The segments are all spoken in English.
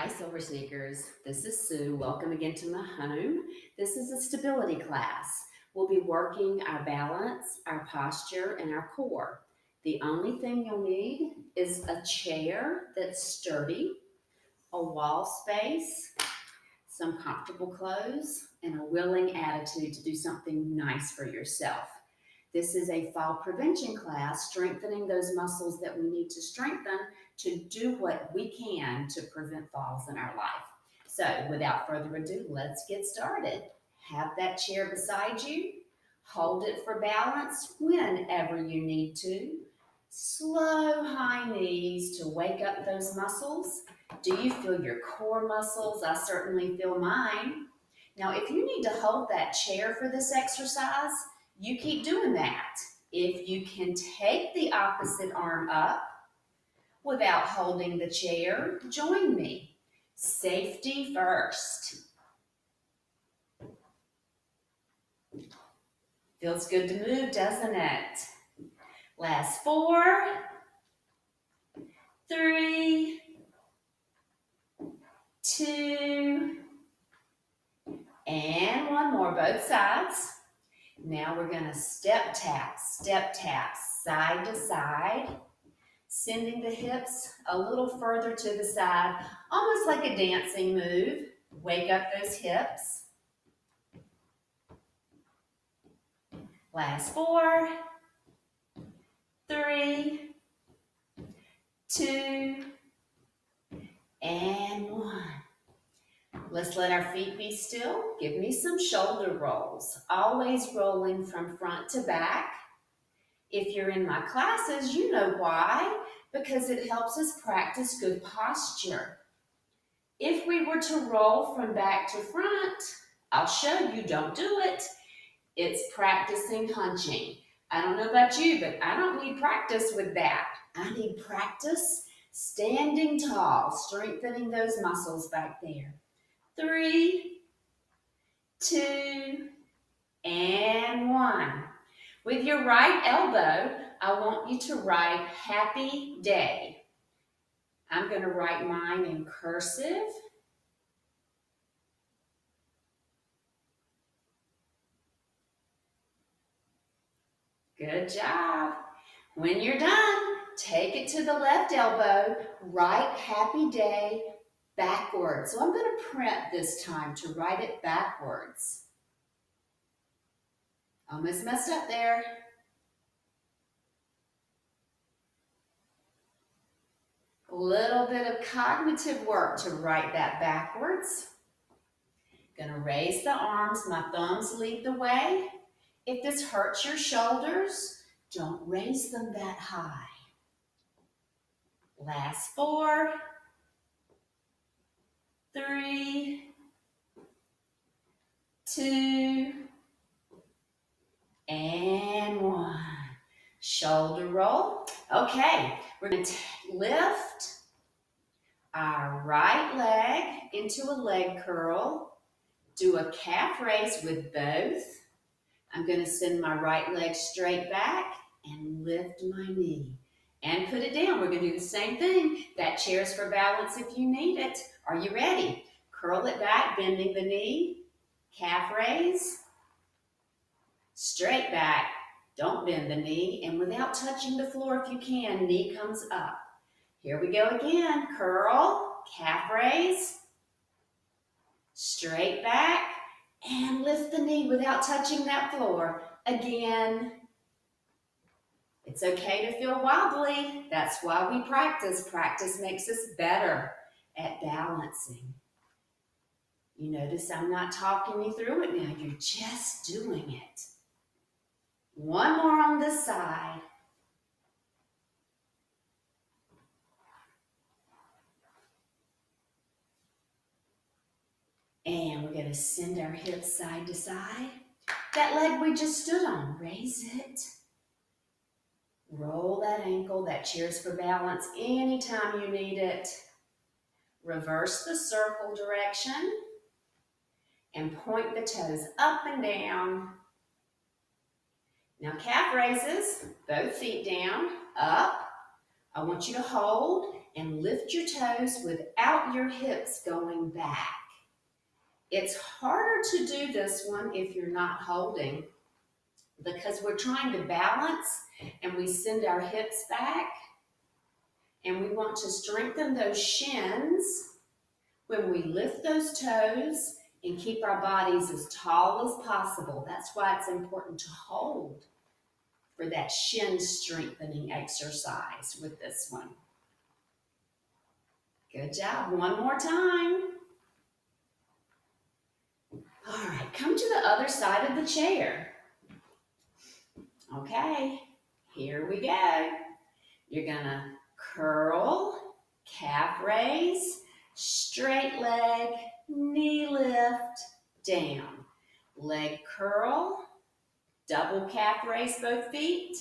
Hi, Silver Sneakers. This is Sue. Welcome again to my home. This is a stability class. We'll be working our balance, our posture, and our core. The only thing you'll need is a chair that's sturdy, a wall space, some comfortable clothes, and a willing attitude to do something nice for yourself. This is a fall prevention class, strengthening those muscles that we need to strengthen to do what we can to prevent falls in our life. So without further ado, let's get started. Have that chair beside you. Hold it for balance whenever you need to. Slow high knees to wake up those muscles. Do you feel your core muscles? I certainly feel mine. Now, if you need to hold that chair for this exercise, you keep doing that. If you can take the opposite arm up without holding the chair, join me. Safety first. Feels good to move, doesn't it? Last 4, 3, 2, and one more, both sides. Now we're going to step tap, side to side, sending the hips a little further to the side, almost like a dancing move. Wake up those hips. Last 4, 3, 2, and 1. Let's let our feet be still. Give me some shoulder rolls, always rolling from front to back. If you're in my classes, you know why, because it helps us practice good posture. If we were to roll from back to front, I'll show you, don't do it. It's practicing hunching. I don't know about you, but I don't need practice with that. I need practice standing tall, strengthening those muscles back there. 3, 2, and 1. With your right elbow, I want you to write happy day. I'm going to write mine in cursive. Good job. When you're done, take it to the left elbow, write happy day backwards. So I'm going to print this time to write it backwards. Almost messed up there. A little bit of cognitive work to write that backwards. Going to raise the arms, my thumbs lead the way. If this hurts your shoulders, don't raise them that high. Last 4, 3, 2, and 1. Shoulder roll. Okay, we're going to lift our right leg into a leg curl. Do a calf raise with both. I'm going to send my right leg straight back and lift my knee. And put it down. We're going to do the same thing. That chair's for balance if you need it. Are you ready? Curl it back, bending the knee. Calf raise. Straight back. Don't bend the knee. And without touching the floor if you can, knee comes up. Here we go again. Curl, calf raise. Straight back. And lift the knee without touching that floor. Again. It's okay to feel wobbly. That's why we practice. Practice makes us better at balancing. You notice I'm not talking you through it now. You're just doing it. One more on this side. And we're going to send our hips side to side. That leg we just stood on, raise it. Roll that ankle. That chair's for balance anytime you need it. Reverse the circle direction. And point the toes up and down. Now calf raises, both feet down, up. I want you to hold and lift your toes without without your hips going back. It's harder to do this one if you're not holding because we're trying to balance and we send our hips back and we want to strengthen those shins when we lift those toes and keep our bodies as tall as possible. That's why it's important to hold for that shin strengthening exercise with this one. Good job. One more time. All right, come to the other side of the chair. Okay, here we go. You're gonna curl, calf raise, straight leg, knee lift, down. Leg curl, double calf raise both feet,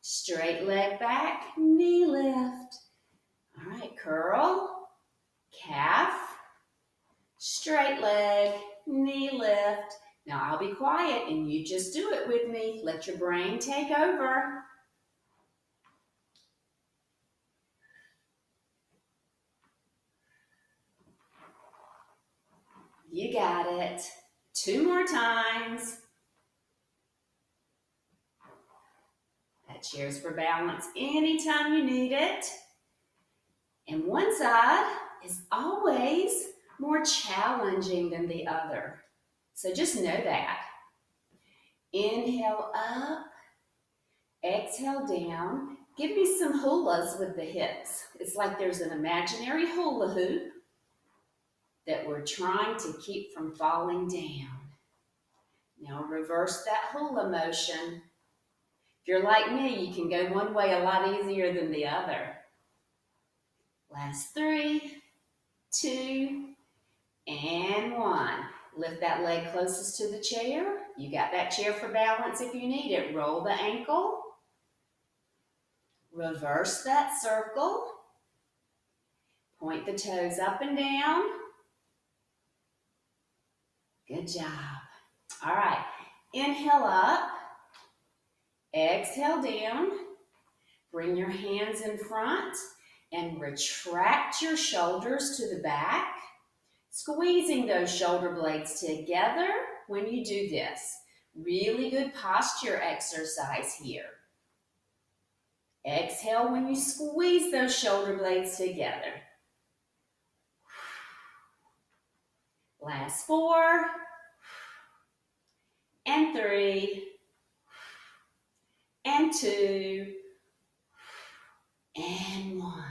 straight leg back, knee lift. All right, curl, calf, straight leg, knee lift. Now I'll be quiet and you just do it with me. Let your brain take over. You got it. 2 more times. That chair's for balance anytime you need it. And one side is always more challenging than the other. So just know that. Inhale up, exhale down. Give me some hulas with the hips. It's like there's an imaginary hula hoop that we're trying to keep from falling down. Now reverse that hula motion. If you're like me, you can go one way a lot easier than the other. Last 3, 2, and 1. Lift that leg closest to the chair. You got that chair for balance if you need it. Roll the ankle. Reverse that circle. Point the toes up and down. Good job. All right. Inhale up. Exhale down. Bring your hands in front and retract your shoulders to the back. Squeezing those shoulder blades together when you do this. Really good posture exercise here. Exhale when you squeeze those shoulder blades together. Last 4 and 3 and 2 and 1.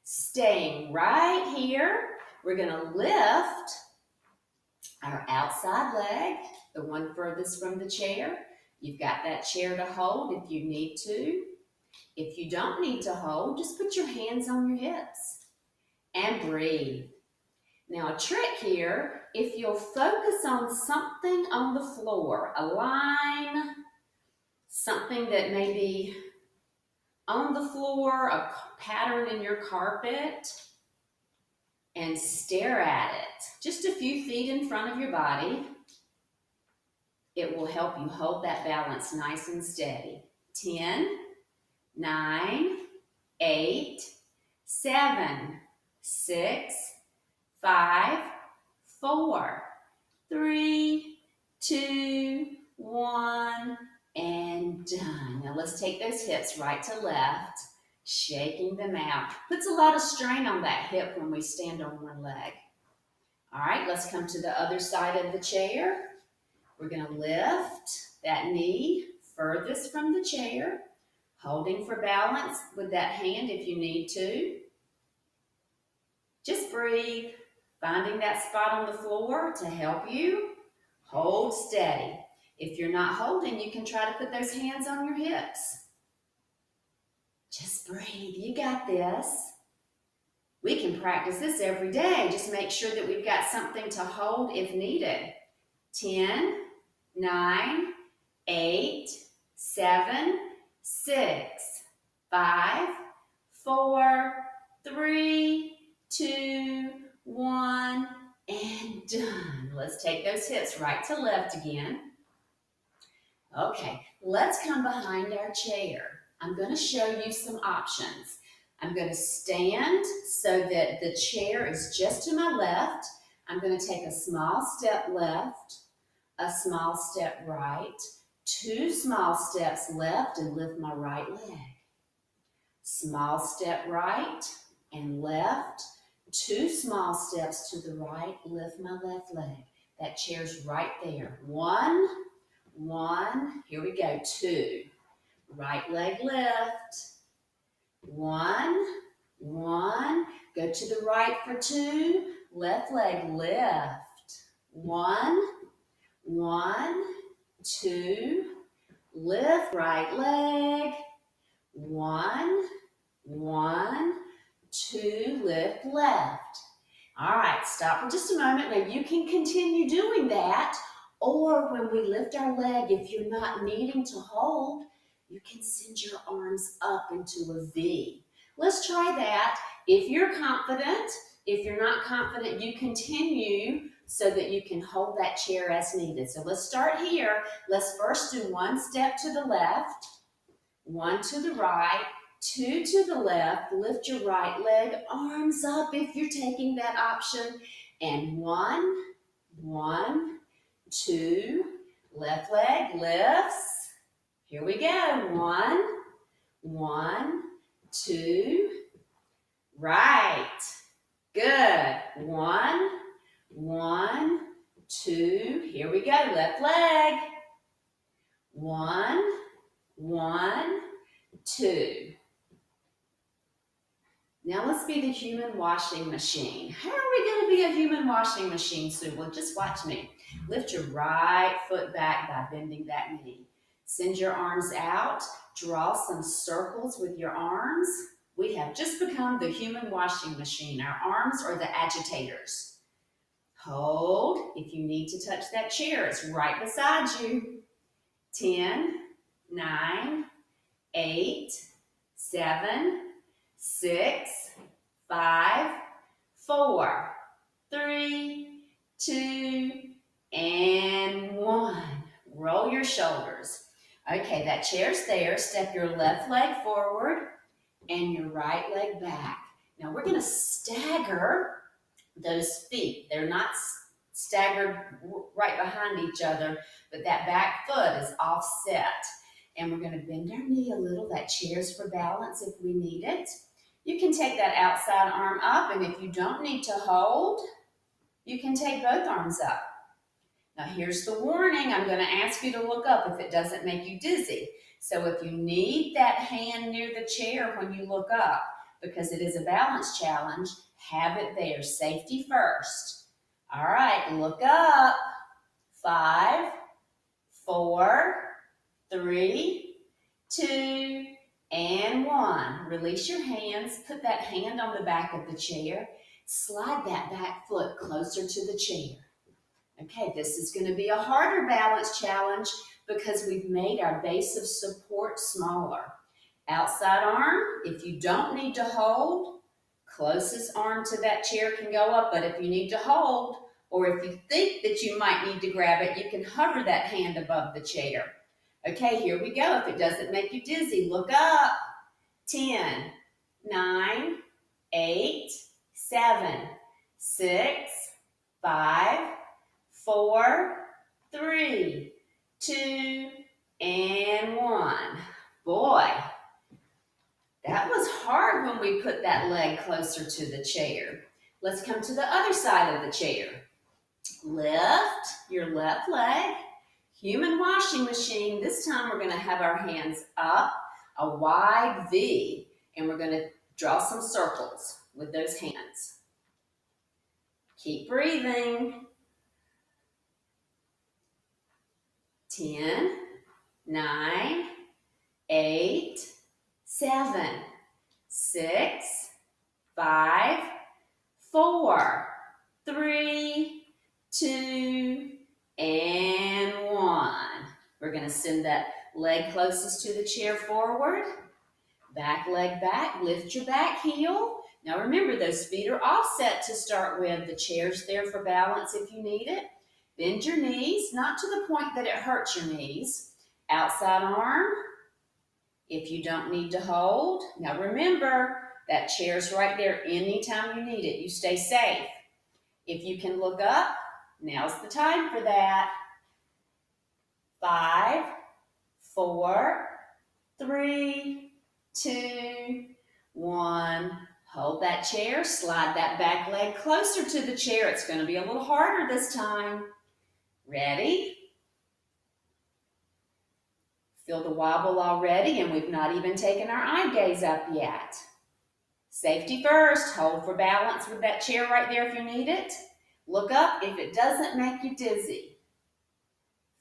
Staying right here. We're going to lift our outside leg, the one furthest from the chair. You've got that chair to hold if you need to. If you don't need to hold, just put your hands on your hips and breathe. Now a trick here, if you'll focus on something on the floor, a line, something that may be on the floor, a pattern in your carpet, and stare at it, just a few feet in front of your body, it will help you hold that balance nice and steady. 10, 9, 8, 7, 6, 5, 4, 3, 2, 1, and done. Now let's take those hips right to left, shaking them out. Puts a lot of strain on that hip when we stand on one leg. All right, let's come to the other side of the chair. We're going to lift that knee furthest from the chair, holding for balance with that hand if you need to. Just breathe, finding that spot on the floor to help you. Hold steady. If you're not holding, you can try to put those hands on your hips. Just breathe. You got this. We can practice this every day. Just make sure that we've got something to hold if needed. 10, 9, 8, 7, 6, 5, 4, 3, 2, 1, and done. Let's take those hips right to left again. Okay, let's come behind our chair. I'm going to show you some options. I'm going to stand so that the chair is just to my left. I'm going to take a small step left, a small step right, 2 small steps left and lift my right leg. Small step right and left, 2 small steps to the right, lift my left leg. That chair's right there. 1, 1, here we go, 2. Right leg lift. 1, 1, go to the right for 2, left leg lift. 1, 1, 2, lift right leg. 1, 1, 2, lift left. All right, stop for just a moment. Now you can continue doing that, or when we lift our leg, if you're not needing to hold, you can send your arms up into a V. Let's try that. If you're confident, if you're not confident, you continue so that you can hold that chair as needed. So let's start here. Let's first do 1 step to the left, 1 to the right, 2 to the left, lift your right leg, arms up if you're taking that option, and 1, 1, 2, left leg lifts. Here we go, 1, 1, 2, right, good, 1, 1, 2, here we go, left leg, 1, 1, 2. Now let's be the human washing machine. How are we going to be a human washing machine, Sue? Well, just watch me. Lift your right foot back by bending that knee. Send your arms out. Draw some circles with your arms. We have just become the human washing machine. Our arms are the agitators. Hold. If you need to touch that chair, it's right beside you. 10, 9, 8, 7, 6, 5, 4, 3, 2, and 1. Roll your shoulders. Okay, that chair's there. Step your left leg forward and your right leg back. Now we're going to stagger those feet. They're not staggered right behind each other, but that back foot is offset. And we're going to bend our knee a little. That chair's for balance if we need it. You can take that outside arm up, and if you don't need to hold, you can take both arms up. Now here's the warning. I'm going to ask you to look up if it doesn't make you dizzy. So if you need that hand near the chair when you look up, because it is a balance challenge, have it there. Safety first. All right, look up. 5, 4, 3, 2, and 1. Release your hands. Put that hand on the back of the chair. Slide that back foot closer to the chair. Okay, this is going to be a harder balance challenge because we've made our base of support smaller. Outside arm, if you don't need to hold, closest arm to that chair can go up, but if you need to hold, or if you think that you might need to grab it, you can hover that hand above the chair. Okay, here we go. If it doesn't make you dizzy, look up. 10, 9, 8, 7, 6, 5, 4, 3, 2, and 1. Boy, that was hard when we put that leg closer to the chair. Let's come to the other side of the chair. Lift your left leg. Human washing machine. This time we're going to have our hands up, a wide V, and we're going to draw some circles with those hands. Keep breathing. 10, 9, 8, 7, 6, 5, 4, 3, 2, and 1. We're going to send that leg closest to the chair forward. Back leg back. Lift your back heel. Now remember, those feet are offset to start with. The chair's there for balance if you need it. Bend your knees, not to the point that it hurts your knees. Outside arm, if you don't need to hold. Now remember, That chair's right there anytime you need it. You stay safe. If you can look up, now's the time for that. 5, 4, 3, 2, 1. Hold that chair. Slide that back leg closer to the chair. It's going to be a little harder this time. Ready? Feel the wobble already, and we've not even taken our eye gaze up yet. Safety first. Hold for balance with that chair right there if you need it. Look up if it doesn't make you dizzy.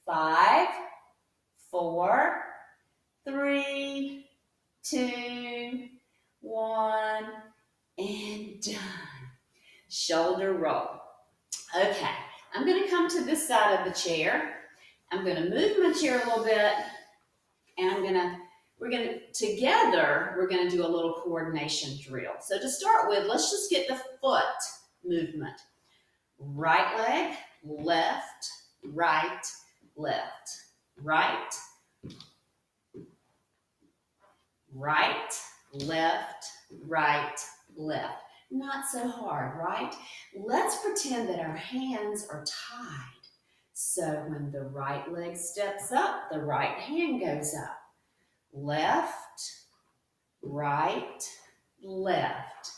5, 4, 3, 2, 1, and done. Shoulder roll. Okay, I'm going to come to this side of the chair. I'm going to move my chair a little bit, and we're going to do a little coordination drill. So to start with, let's just get the foot movement. Right leg, left, right, left, right, right, left, right, left. Not so hard, right? Let's pretend that our hands are tied. So when the right leg steps up, the right hand goes up. Left, right, left,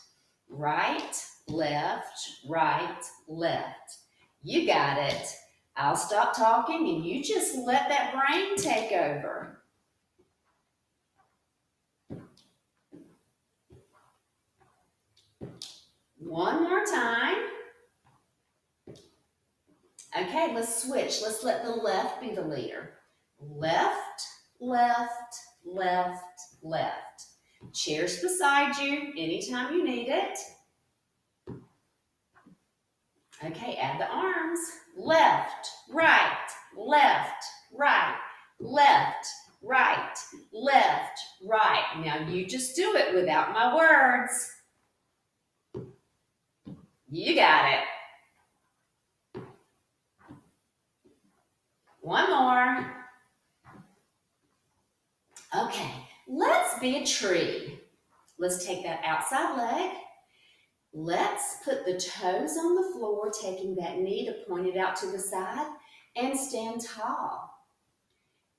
right, left, right, left. You got it. I'll stop talking and you just let that brain take over. One more time. Okay, let's switch. Let's let the left be the leader. Left, left, left, left. Chair's beside you anytime you need it. Okay, add the arms. Left, right, left, right, left, right, left, right. Now you just do it without my words. You got it. One more. Okay, let's be a tree. Let's take that outside leg. Let's put the toes on the floor, taking that knee to point it out to the side, and stand tall.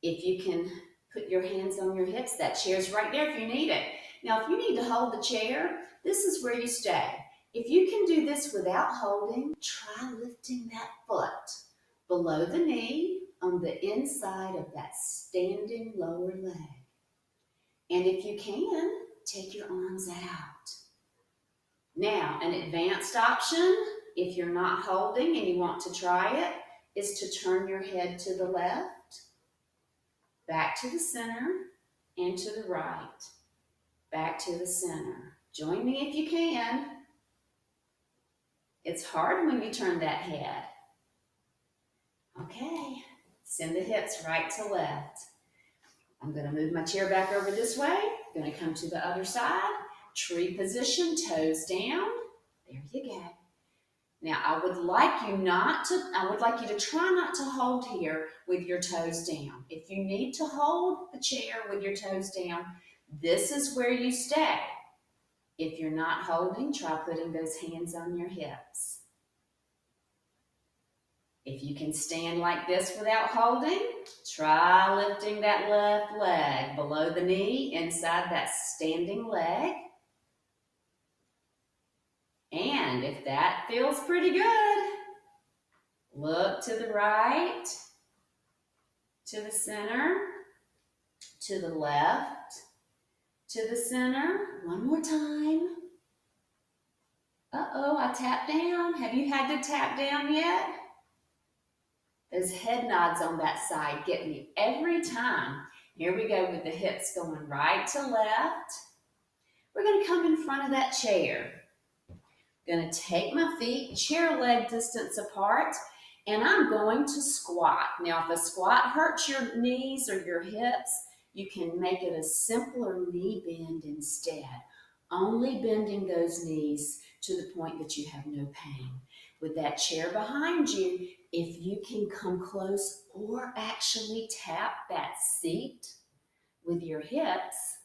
If you can put your hands on your hips, that chair's right there if you need it. Now, if you need to hold the chair, this is where you stay. If you can do this without holding, try lifting that foot below the knee on the inside of that standing lower leg. And if you can, take your arms out. Now, an advanced option, if you're not holding and you want to try it, is to turn your head to the left, back to the center, and to the right, back to the center. Join me if you can. It's hard when you turn that head. Okay, send the hips right to left. I'm going to move my chair back over this way. I'm going to come to the other side. Tree position, toes down. There you go. Now, I would like you to try not to hold here with your toes down. If you need to hold the chair with your toes down, this is where you stay. If you're not holding, try putting those hands on your hips. If you can stand like this without holding, try lifting that left leg below the knee, inside that standing leg. And if that feels pretty good, look to the right, to the center, to the left, to the center. One more time. Uh-oh, I tapped down. Have you had to tap down yet? Those head nods on that side get me every time. Here we go with the hips going right to left. We're going to come in front of that chair. Going to take my feet chair leg distance apart, and I'm going to squat. Now, if a squat hurts your knees or your hips, you can make it a simpler knee bend instead. Only bending those knees to the point that you have no pain. With that chair behind you, if you can come close or actually tap that seat with your hips,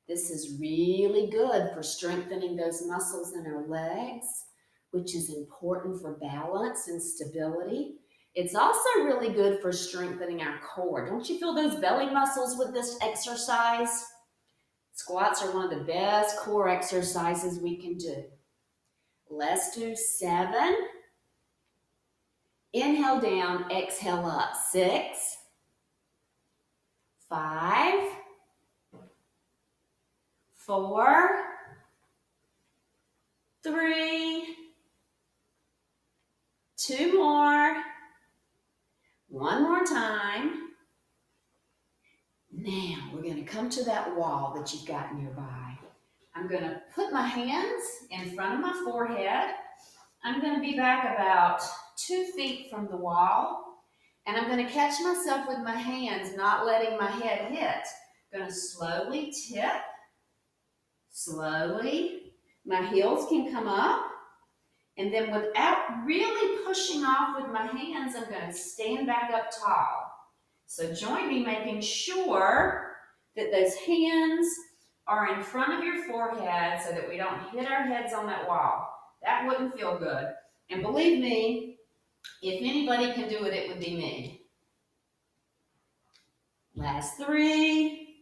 This is really good for strengthening those muscles in our legs, which is important for balance and stability. It's also really good for strengthening our core. Don't you feel those belly muscles with this exercise? Squats are one of the best core exercises we can do. Let's do 7. Inhale down, exhale up. 6, 5, 4, 3, 2 more, 1 more time. Now we're going to come to that wall that you've got nearby. I'm going to put my hands in front of my forehead. I'm going to be back about 2 feet from the wall, and I'm going to catch myself with my hands, not letting my head hit. I'm going to slowly tip, slowly. My heels can come up, and then without really pushing off with my hands, I'm going to stand back up tall. So join me making sure that those hands are in front of your forehead so that we don't hit our heads on that wall. That wouldn't feel good. And believe me, if anybody can do it, it would be me. Last 3.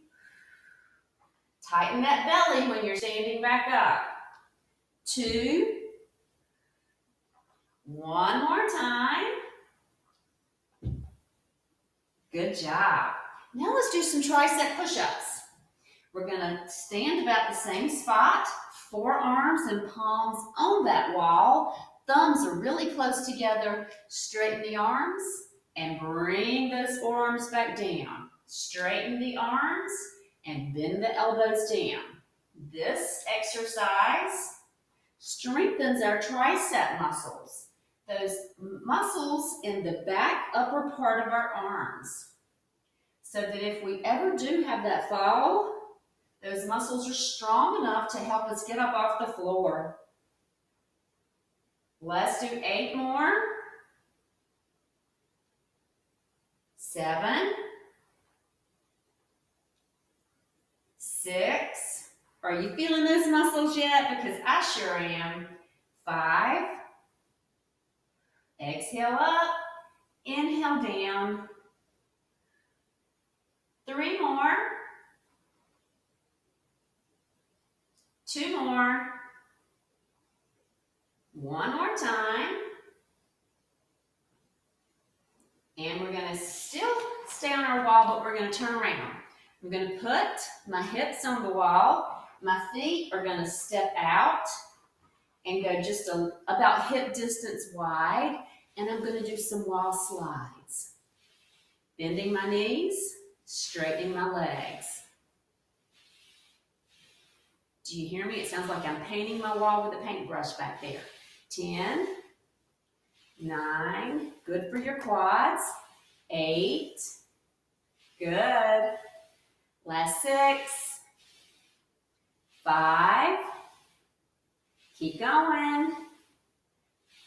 Tighten that belly when you're standing back up. 2. 1 more time. Good job. Now let's do some tricep push-ups. We're going to stand about the same spot, forearms and palms on that wall. Thumbs are really close together. Straighten the arms and bring those forearms back down. Straighten the arms and bend the elbows down. This exercise strengthens our tricep muscles. Those muscles in the back upper part of our arms. So that if we ever do have that fall, those muscles are strong enough to help us get up off the floor. Let's do 8 more. 7, 6. Are you feeling those muscles yet? Because I sure am. 5. Exhale up. Inhale down. 3 more. 2 more. 1 more time. And we're going to still stay on our wall, but we're going to turn around. I'm going to put my hips on the wall. My feet are going to step out and go just about hip distance wide. And I'm going to do some wall slides. Bending my knees, straightening my legs. Do you hear me? It sounds like I'm painting my wall with a paintbrush back there. 10, 9, good for your quads. 8, good. Last 6, 5, keep going.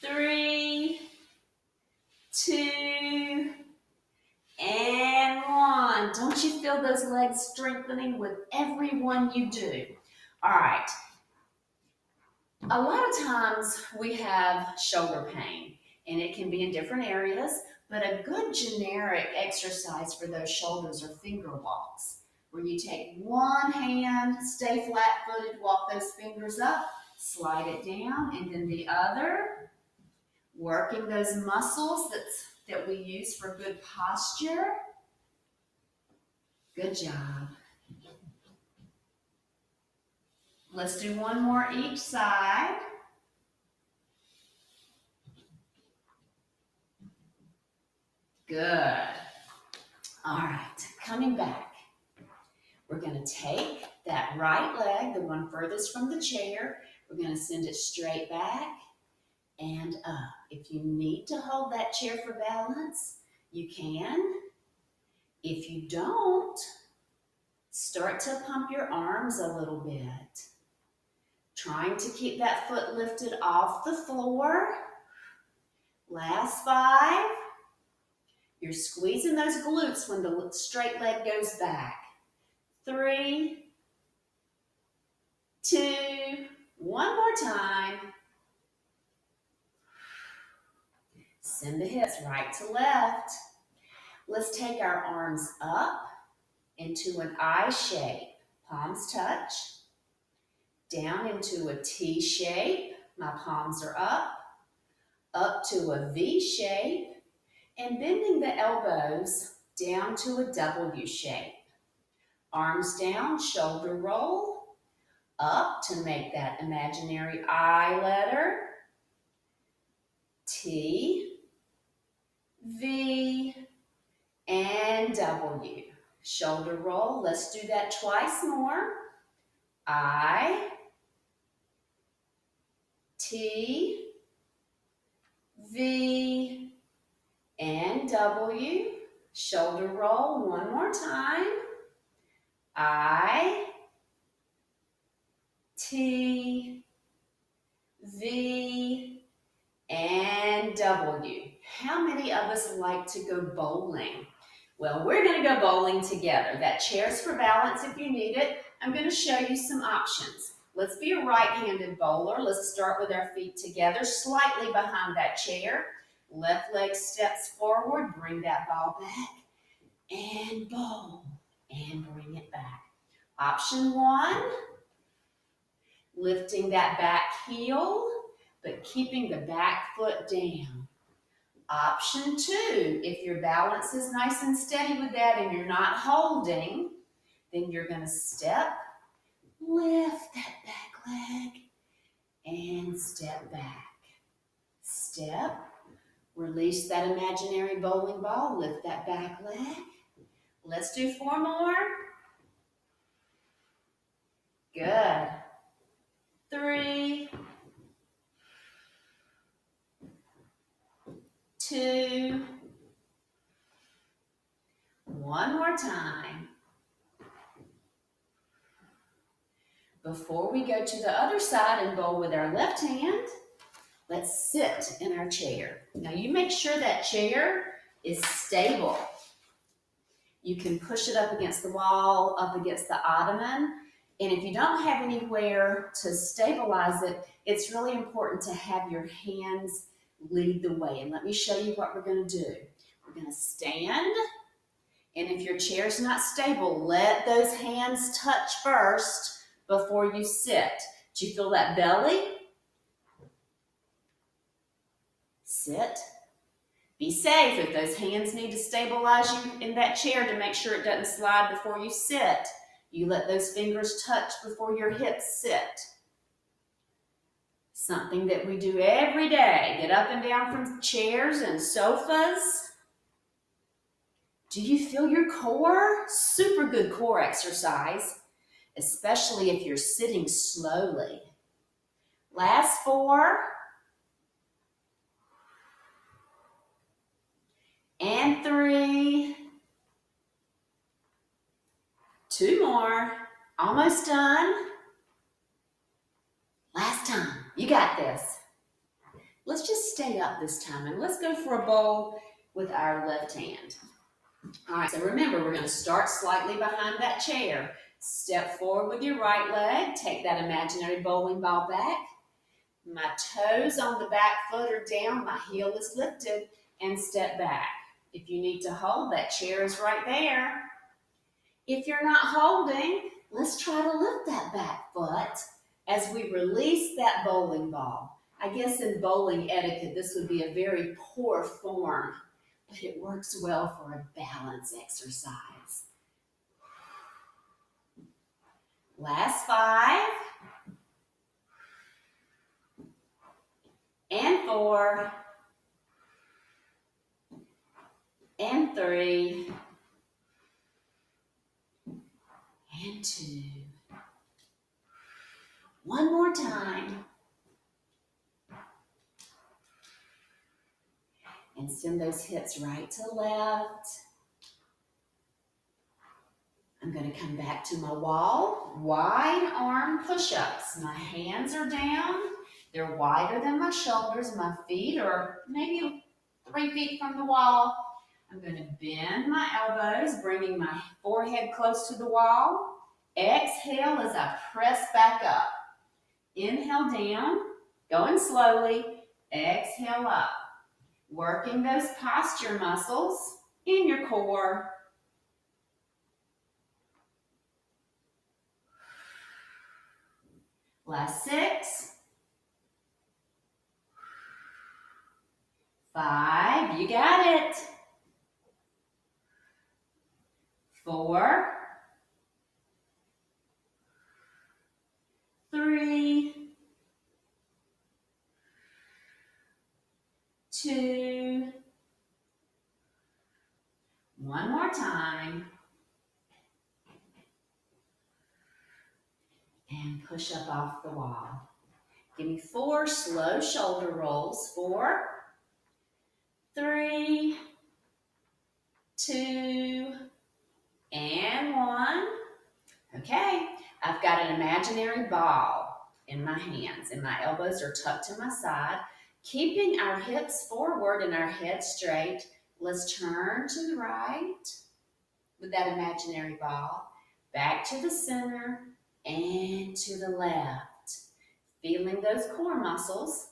3, 2, and 1. Don't you feel those legs strengthening with every one you do? All right. A lot of times we have shoulder pain, and it can be in different areas, but a good generic exercise for those shoulders are finger walks, where you take one hand, stay flat-footed, walk those fingers up, slide it down, and then the other, working those muscles that we use for good posture. Good job. Let's do 1 more each side. Good. All right, coming back. We're going to take that right leg, the one furthest from the chair. We're going to send it straight back and up. If you need to hold that chair for balance, you can. If you don't, start to pump your arms a little bit. Trying to keep that foot lifted off the floor. Last 5. You're squeezing those glutes when the straight leg goes back. 3, 2. One more time. Send the hips right to left. Let's take our arms up into an I shape. Palms touch. Down into a T shape. My palms are up. Up to a V shape. And bending the elbows down to a W shape. Arms down, shoulder roll. Up to make that imaginary I letter. T, V, and W. Shoulder roll. Let's do that twice more. I, T, V, and W. Shoulder roll one more time. I, T, V, and W. How many of us like to go bowling? Well, we're going to go bowling together. That chair's for balance if you need it. I'm going to show you some options. Let's be a right-handed bowler. Let's start with our feet together, slightly behind that chair. Left leg steps forward, bring that ball back, and bowl, and bring it back. Option 1, lifting that back heel, but keeping the back foot down. Option 2, if your balance is nice and steady with that and you're not holding, then you're going to step, lift that back leg, and step back. Step, release that imaginary bowling ball, lift that back leg. Let's do 4 more. Good. 3, 2, 1 more time. Before we go to the other side and bowl with our left hand, let's sit in our chair. Now you make sure that chair is stable. You can push it up against the wall, up against the ottoman. And if you don't have anywhere to stabilize it, it's really important to have your hands lead the way. And let me show you what we're going to do. We're going to stand. And if your chair's not stable, let those hands touch first before you sit. Do you feel that belly? Sit. Be safe. If those hands need to stabilize you in that chair to make sure it doesn't slide before you sit, you let those fingers touch before your hips sit. Something that we do every day. Get up and down from chairs and sofas. Do you feel your core? Super good core exercise, especially if you're sitting slowly. Last 4. And 3. 2 more. Almost done. Last time. You got this. Let's just stay up this time and let's go for a bowl with our left hand. All right, so remember, we're going to start slightly behind that chair. Step forward with your right leg. Take that imaginary bowling ball back. My toes on the back foot are down. My heel is lifted. And step back. If you need to hold, that chair is right there. If you're not holding, let's try to lift that back foot as we release that bowling ball. I guess in bowling etiquette, this would be a very poor form, but it works well for a balance exercise. Last 5. And 4. And 3. And 2. One more time. And send those hips right to left. I'm going to come back to my wall. Wide arm push-ups. My hands are down. They're wider than my shoulders. My feet are maybe 3 feet from the wall. I'm going to bend my elbows, bringing my forehead close to the wall. Exhale as I press back up. Inhale down, going slowly. Exhale up. Working those posture muscles in your core. Last 6. 5, you got it. 4, 3, 2, one more time. And push up off the wall. Give me 4 slow shoulder rolls. 4, 3, 2, and 1. Okay, I've got an imaginary ball in my hands and my elbows are tucked to my side. Keeping our hips forward and our head straight, let's turn to the right with that imaginary ball, back to the center and to the left. Feeling those core muscles.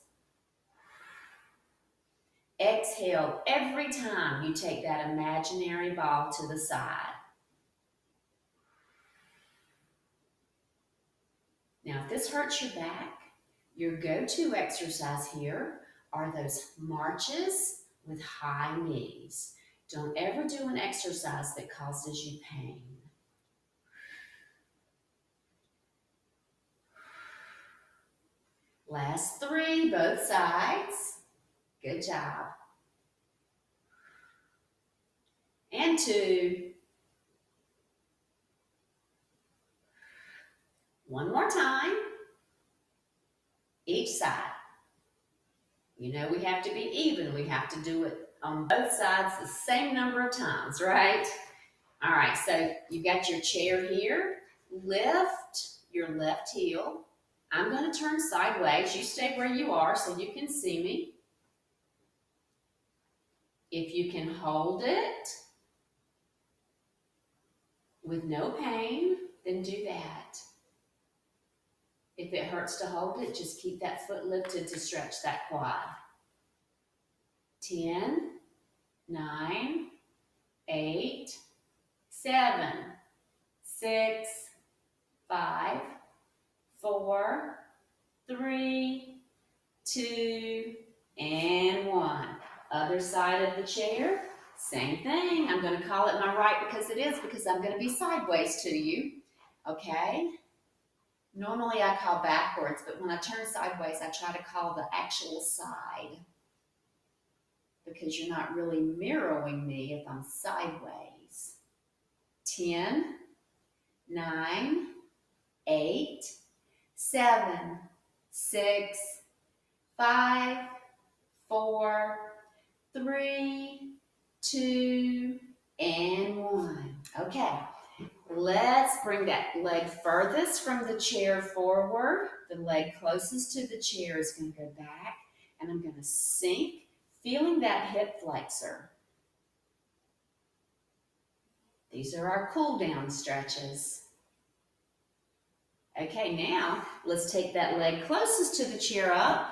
Exhale every time you take that imaginary ball to the side. Now, if this hurts your back, your go-to exercise here are those marches with high knees. Don't ever do an exercise that causes you pain. Last 3, both sides. Good job. And 2. One more time. Each side. You know we have to be even. We have to do it on both sides the same number of times, right? All right, so you got your chair here. Lift your left heel. I'm going to turn sideways. You stay where you are so you can see me. If you can hold it with no pain, then do that. If it hurts to hold it, just keep that foot lifted to stretch that quad. 10, 9, 8, 7, 6, 5, 4, 3, 2, and 1. Other side of the chair, same thing. I'm going to call it my right because I'm going to be sideways to you. Okay? Normally I call backwards, but when I turn sideways, I try to call the actual side because you're not really mirroring me if I'm sideways. 10, 9, 8, 7, 6, 5, 4, 3, 2, and 1. Okay, let's bring that leg furthest from the chair forward. The leg closest to the chair is going to go back, and I'm going to sink, feeling that hip flexor. These are our cool down stretches. Okay, now let's take that leg closest to the chair up,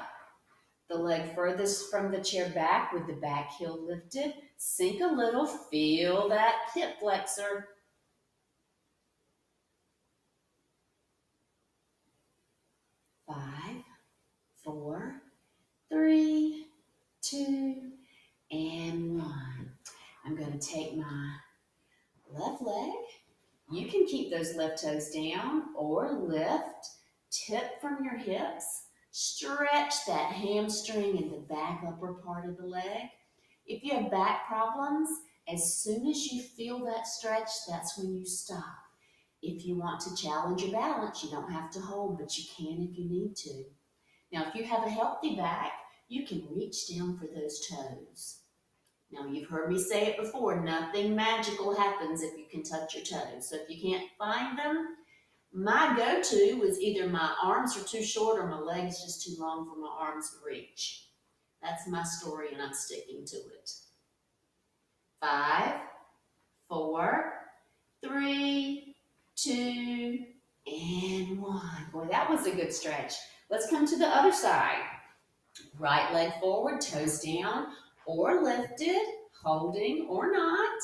the leg furthest from the chair back with the back heel lifted. Sink a little, feel that hip flexor. 5, 4, 3, 2, and 1. I'm going to take my left leg. You can keep those left toes down or lift, tip from your hips. Stretch that hamstring in the back upper part of the leg. If you have back problems, as soon as you feel that stretch, that's when you stop. If you want to challenge your balance, you don't have to hold, but you can if you need to. Now, if you have a healthy back, you can reach down for those toes. Now, you've heard me say it before, nothing magical happens if you can touch your toes. So if you can't find them, my go-to is either my arms are too short or my legs just too long for my arms to reach. That's my story and I'm sticking to it. 5, 4, 3, 2, and 1. Boy, that was a good stretch. Let's come to the other side. Right leg forward, toes down or lifted, holding or not.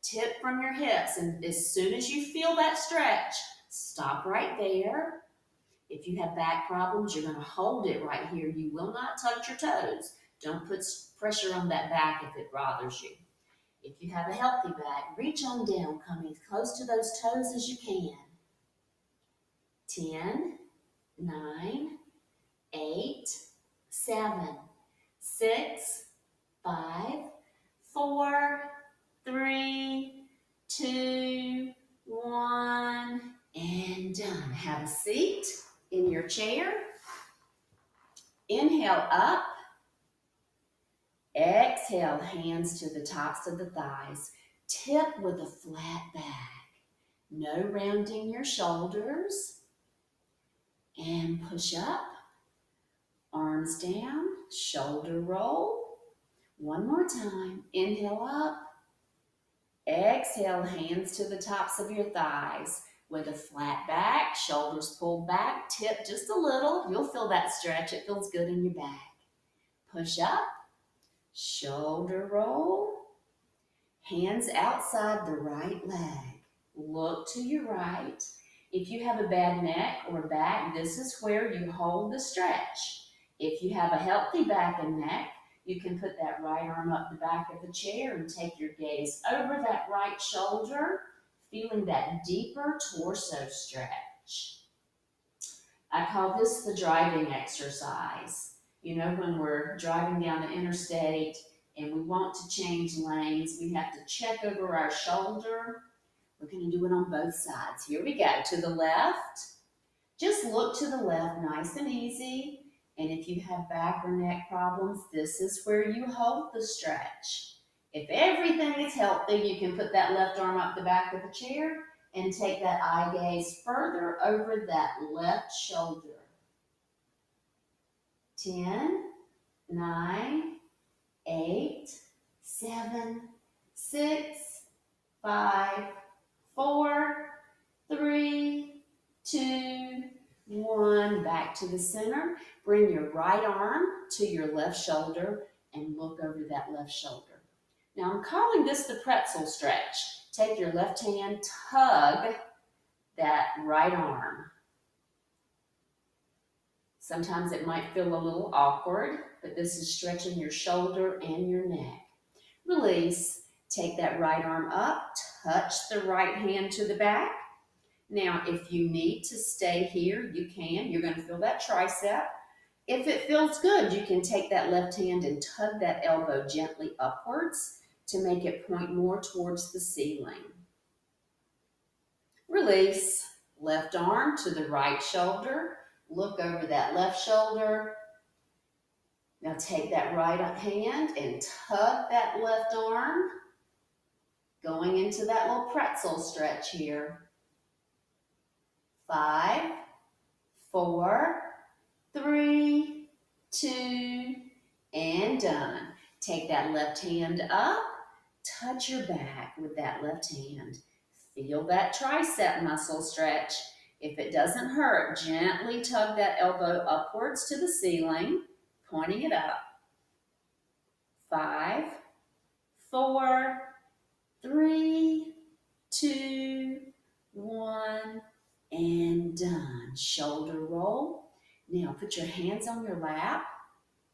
Tip from your hips, and as soon as you feel that stretch, stop right there. If you have back problems, you're going to hold it right here. You will not touch your toes. Don't put pressure on that back if it bothers you. If you have a healthy back, reach on down, coming as close to those toes as you can. 10, 9, 8, 7, 6, 5, 4, 3, 2, 1, and done. Have a seat in your chair. Inhale up. Exhale, hands to the tops of the thighs. Tip with a flat back. No rounding your shoulders. And push up. Arms down, shoulder roll. One more time. Inhale up. Exhale, hands to the tops of your thighs. With a flat back, shoulders pulled back, tip just a little. You'll feel that stretch. It feels good in your back. Push up, shoulder roll. Hands outside the right leg. Look to your right. If you have a bad neck or back, this is where you hold the stretch. If you have a healthy back and neck, you can put that right arm up the back of the chair and take your gaze over that right shoulder, feeling that deeper torso stretch. I call this the driving exercise. You know, when we're driving down the interstate and we want to change lanes, we have to check over our shoulder. We're going to do it on both sides. Here we go. To the left. Just look to the left, nice and easy. And if you have back or neck problems, this is where you hold the stretch. If everything is healthy, you can put that left arm up the back of the chair and take that eye gaze further over that left shoulder. 10, 9, 8, 7, 6, 5, 4, 3, 2, 1. Back to the center. Bring your right arm to your left shoulder and look over that left shoulder. Now I'm calling this the pretzel stretch. Take your left hand, tug that right arm. Sometimes it might feel a little awkward, but this is stretching your shoulder and your neck. Release. Take that right arm up, touch the right hand to the back. Now, if you need to stay here, you can. You're going to feel that tricep. If it feels good, you can take that left hand and tug that elbow gently upwards to make it point more towards the ceiling. Release. Left arm to the right shoulder. Look over that left shoulder. Now take that right hand and tug that left arm. Going into that little pretzel stretch here. 5, 4, 3, 2, and done. Take that left hand up, touch your back with that left hand. Feel that tricep muscle stretch. If it doesn't hurt, gently tug that elbow upwards to the ceiling, pointing it up. 5, 4, 3, 2, 1, and done. Shoulder roll. Now put your hands on your lap.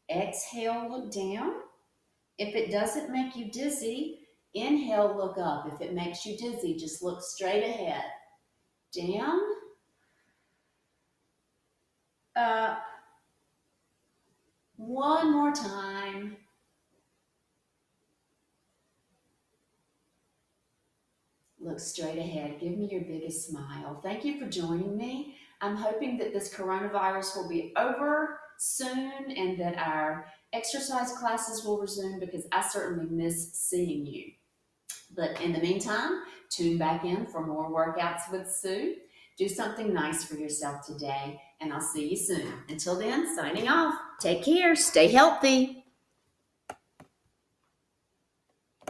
Exhale, look down. If it doesn't make you dizzy, inhale, look up. If it makes you dizzy, just look straight ahead. Down, up. One more time. Look straight ahead. Give me your biggest smile. Thank you for joining me. I'm hoping that this coronavirus will be over soon and that our exercise classes will resume, because I certainly miss seeing you. But in the meantime, tune back in for more workouts with Sue. Do something nice for yourself today, and I'll see you soon. Until then, signing off. Take care. Stay healthy.